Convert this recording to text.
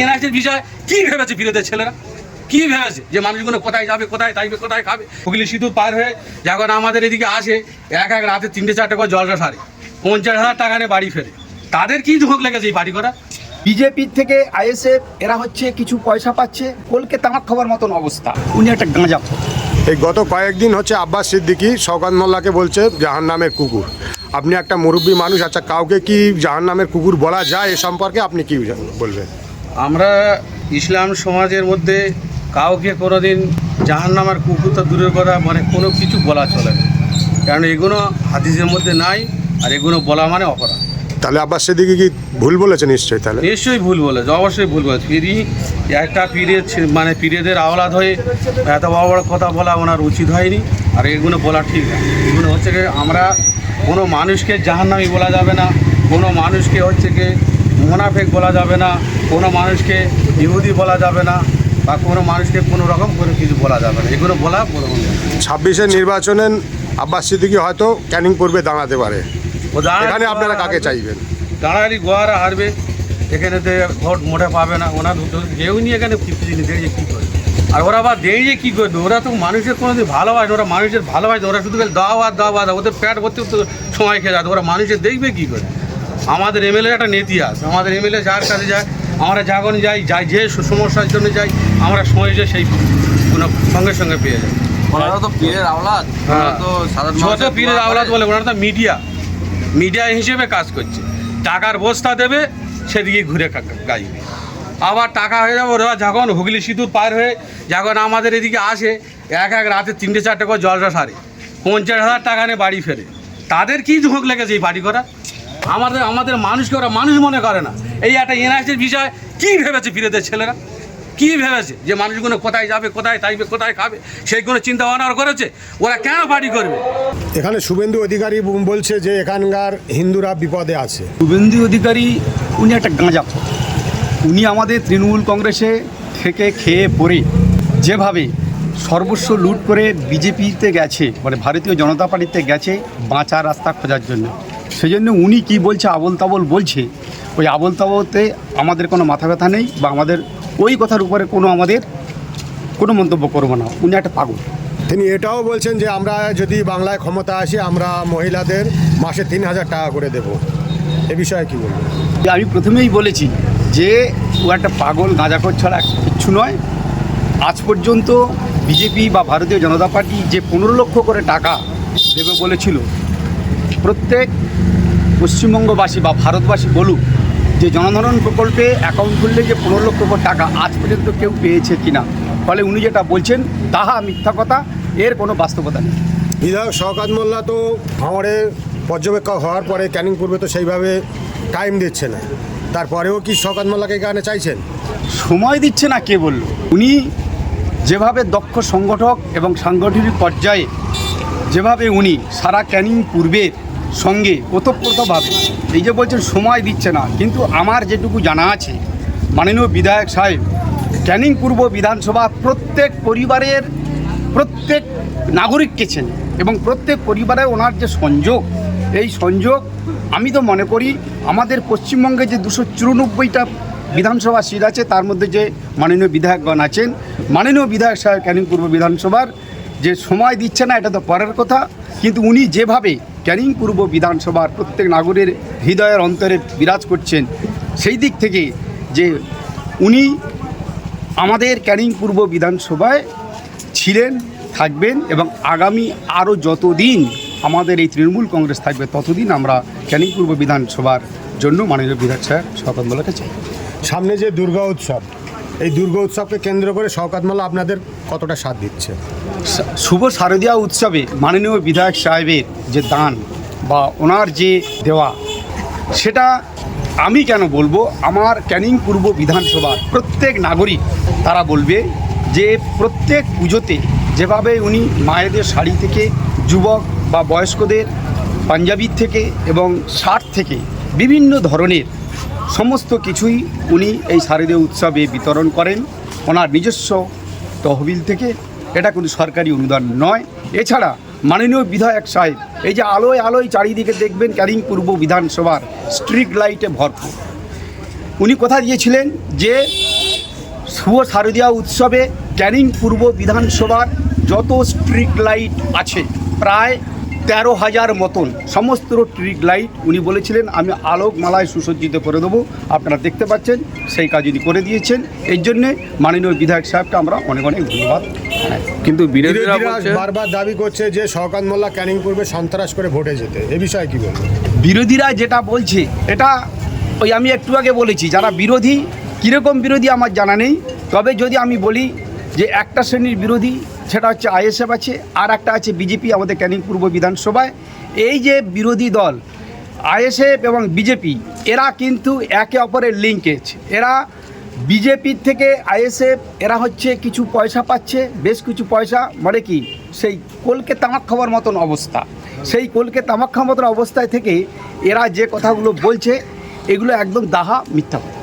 এনআরসির বিষয় কি ভেবেছে বিরোধী ছেলেরা, কি ভেবেছে যে মানুষগুলো কোথায় যাবে, কোথায় থাকবে, কোথায় খাবে। হুগলি সেতু পার হয়ে যখন আমাদের এদিকে আসে এক এক রাতে 3-4 করে জলসা সারে 50,000 টাকা নিয়ে বাড়ি ফেরে। তাদের কি ঝোঁক লেগেছে এই বাড়ি করা? বিজেপির থেকে আইএসএফ এরা হচ্ছে কিছু পয়সা পাচ্ছে, কলকে তামাক খাবার মতন অবস্থা। উনি একটা গাঁজা। এই গত কয়েকদিন হচ্ছে আব্বাস সিদ্দিকী শওকত মোল্লাকে বলছে জাহান্নামের কুকুর। আপনি একটা মুরব্বী মানুষ, আচ্ছা কাউকে কি জাহান্নামের কুকুর বলা যায়? এ সম্পর্কে আপনি কি বলবেন? আমরা ইসলাম সমাজের মধ্যে কাউকে কোনোদিন জাহান্নামের কুকুর তো দূরের কথা, মানে কোনো কিছু বলা চলে না, কারণ এগুলো হাদিসের মধ্যে নাই, আর এগুলো বলা মানে অপরাধ। তাহলে আব্বাস সিদ্দিকী কি ভুল বলেছে? নিশ্চয়ই, তাহলে নিশ্চয়ই ভুল বলেছে, অবশ্যই ভুল বলেছে। একটা মানে পীরেদের আওলাদ হয়ে এত বড় বড় কথা বলা ওনার উচিত হয়নি, আর এগুলো বলা ঠিক না। এগুলো হচ্ছে কি, আমরা কোনো মানুষকে জাহান্নামী বলা যাবে না, কোনো মানুষকে হচ্ছে কি মুনাফেক বলা যাবে না, কোনো মানুষকে ইহুদি বলা যাবে না, বা কোনো মানুষকে কোনো রকম কোনো কিছু বলা যাবে না। এগুলো বলা 26-এর নির্বাচনে আব্বাস সিদ্দিকী হয়তো ক্যানিং পূর্বে দাঁড়াতে পারে। এখানে আপনারা কাকে চাইবেন? দাঁড়ালি গোয়ারা হারবে, এখানেতে ভোট মোটে পাবে না। ওনার কেউ নিয়ে এখানে দেখে কী করবে, আর ওরা আবার দেখে কী করবে? ওরা তো মানুষের কোনো দিন ভালোবাসে, ওরা মানুষের ভালোবাসে, ওরা শুধু দাওয়া ওদের পেট ভর্তি সময় খেয়ে যাবে। ওরা মানুষের দেখবে কী করে? আমাদের এমএলএ একটা নীতি আছে, আমাদের এমএলএ যার কাছে যায়, আমরা যখন যাই যে সমস্যার জন্য যাই, আমরা সময় যে সেই সঙ্গে সঙ্গে পেয়ে যাই। ওনারা তো পীরের আওলাদ, ছোট পীরের আওলাদ বলে, ওনারা তো মিডিয়া হিসেবে কাজ করছে। টাকার বস্তা দেবে, সেদিকে ঘুরে গাইবে। আবার টাকা হয়ে যাবে, ওরা যখন হুগলি সেতু পার হয়ে যখন আমাদের এদিকে আসে এক এক রাতে 3-4 করে জলসা সারে 50,000 টাকা নিয়ে বাড়ি ফেরে। তাদের কি ঝোঁক লেগেছে এই বাড়ি করা? আমাদের মানুষকে ওরা মানুষ মনে করে না। এই একটা এনআরসির বিষয় কি ভেবেছে বিরোধী ছেলেরা, কি ভেবেছে যে মানুষগুলো কোথায় যাবে, কোথায় থাকবে, কোথায় খাবে, সেইগুলো চিন্তা ভাবনা করেছে। ওরা কেন বাড়ি করবে? এখানে শুভেন্দু অধিকারী বলছে যে এখানকার হিন্দুরা বিপদে আছে। শুভেন্দু অধিকারী উনি একটা গাঁজা। উনি আমাদের তৃণমূল কংগ্রেসে থেকে খেয়ে পড়ে যেভাবে সর্বস্ব লুট করে বিজেপিতে গেছে, মানে ভারতীয় জনতা পার্টিতে গেছে বাঁচার রাস্তা খোঁজার জন্য, সেই জন্য উনি কি বলছে আবল তাবল বলছে। ওই আবল তাবলতে আমাদের কোনো মাথা ব্যথা নেই, বা আমাদের ওই কথার উপরে আমাদের কোনো মন্তব্য করবো না। উনি একটা পাগল। তিনি এটাও বলছেন যে আমরা যদি বাংলায় ক্ষমতা আসি, আমরা মহিলাদের মাসে 3,000 টাকা করে দেব। এ বিষয়ে কি বলবেন? আমি প্রথমেই বলেছি যে ও একটা পাগল, গাঁজাখোর ছাড়া কিচ্ছু নয়। আজ পর্যন্ত বিজেপি বা ভারতীয় জনতা পার্টি যে 15 লক্ষ করে টাকা দেবে বলেছিল, প্রত্যেক পশ্চিমবঙ্গবাসী বা ভারতবাসী বলুক যে জনধন প্রকল্পে অ্যাকাউন্ট খুললে যে 15 লক্ষ করে টাকা আজ পর্যন্ত কেউ পেয়েছে কিনা। ফলে উনি যেটা বলছেন তাহা মিথ্যা কথা, এর কোনো বাস্তবতা নেই। বিধায়ক শওকত মোল্লা তো ভাঙড়ে পর্যবেক্ষক হওয়ার পরে ক্যানিং পূর্বে তো সেইভাবে টাইম দিচ্ছে না, তারপরেও কি শওকত মোল্লাকে এখানে চাইছেন? সময় দিচ্ছে না কে বলল? উনি যেভাবে দক্ষ সংগঠক এবং সাংগঠনিক পর্যায়ে যেভাবে উনি সারা ক্যানিং পূর্বের সঙ্গে ওতপ্রোতভাবে, এই যে বলছেন সময় দিচ্ছে না, কিন্তু আমার যেটুকু জানা আছে মাননীয় বিধায়ক সাহেব ক্যানিং পূর্ব বিধানসভা প্রত্যেক পরিবারের প্রত্যেক নাগরিককে চেনে, এবং প্রত্যেক পরিবারে ওনার যে সংযোগ, এই সংযোগ আমি তো মনে করি আমাদের পশ্চিমবঙ্গে যে 294টা বিধানসভা সিট আছে, তার মধ্যে যে মাননীয় বিধায়কগণ আছেন, মাননীয় বিধায়ক সাহেব ক্যানিং পূর্ব বিধানসভার যে সময় দিচ্ছে না এটা তো পরের কথা, কিন্তু উনি যেভাবে ক্যানিং পূর্ব বিধানসভার প্রত্যেক নাগরিকের হৃদয়ের অন্তরে বিরাজ করছেন, সেই দিক থেকে যে উনি আমাদের ক্যানিং পূর্ব বিধানসভায় ছিলেন, থাকবেন, এবং আগামী আরও যতদিন আমাদের এই তৃণমূল কংগ্রেস থাকবে ততদিন আমরা ক্যানিং পূর্ব বিধানসভার জন্য মাননীয় বিধায়ক সাহেব শওকত মোল্লাকে চাই। সামনে যে দুর্গা উৎসব, এই দুর্গা উৎসবকে কেন্দ্র করে শওকত মোল্লা আপনাদের কতটা সাথ দিচ্ছে? শুভ শারদীয়া উৎসবে মাননীয় বিধায়ক সাহেবের যে দান বা ওনার যে দেওয়া, সেটা আমি কেন বলবো, আমার ক্যানিং পূর্ব বিধানসভার প্রত্যেক নাগরিক তারা বলবে যে প্রত্যেক পুজোতে যেভাবে উনি মায়েদের শাড়ি থেকে যুবক বা বয়স্কদের পাঞ্জাবির থেকে এবং শার্ট থেকে বিভিন্ন ধরনের সমস্ত কিছুই উনি এই শারদীয় উৎসবে বিতরণ করেন ওনার নিজস্ব তহবিল থেকে। এটা কোনো সরকারি অনুদান নয়। এছাড়া মাননীয় বিধায়ক সাহেব এই যে আলোয় আলোয় চারিদিকে দেখবেন ক্যানিং পূর্ব বিধানসভার স্ট্রিট লাইটে ভরপুর, উনি কথা দিয়েছিলেন যে শুভ শারদীয়া উৎসবে ক্যানিং পূর্ব বিধানসভার যত স্ট্রিট লাইট আছে প্রায় 13,000 মতন সমস্ত স্ট্রিট লাইট উনি বলেছিলেন আমি আলোকমালায় সুসজ্জিত করে দেবো। আপনারা দেখতে পাচ্ছেন সেই কাজ উনি করে দিয়েছেন। এই জন্যে মাননীয় বিধায়ক সাহেবকে আমরা অনেক অনেক ধন্যবাদ। কিন্তু বিরোধীরা বিরোধীরা বলছে বারবার দাবি করছে যে শওকত মোল্লা ক্যানিং পূর্বে সন্ত্রাস করে ভোটে যেতে, এ বিষয়ে কি বলবেন? বিরোধীরা যেটা বলছে এটা ওই আমি একটু আগে বলেছি, যারা বিরোধী কীরকম বিরোধী আমার জানা নেই। তবে যদি আমি বলি যে একটা শ্রেণীর বিরোধী সেটা হচ্ছে আইএসএফ আছে, আর একটা আছে বিজেপি আমাদের ক্যানিং পূর্ব বিধানসভায়। এই যে বিরোধী দল আইএসএফ এবং বিজেপি এরা কিন্তু একে অপরের লিঙ্কেজ। এরা বিজেপির থেকে আইএসএফ এরা হচ্ছে কিছু পয়সা পাচ্ছে, বেশ কিছু পয়সা, মানে কি সেই কলকে তামাক খাওয়ার মতন অবস্থা। সেই কলকে তামাক খাওয়ার মতন অবস্থায় থেকে এরা যে কথাগুলো বলছে এগুলো একদম দাহা মিথ্যা কথা।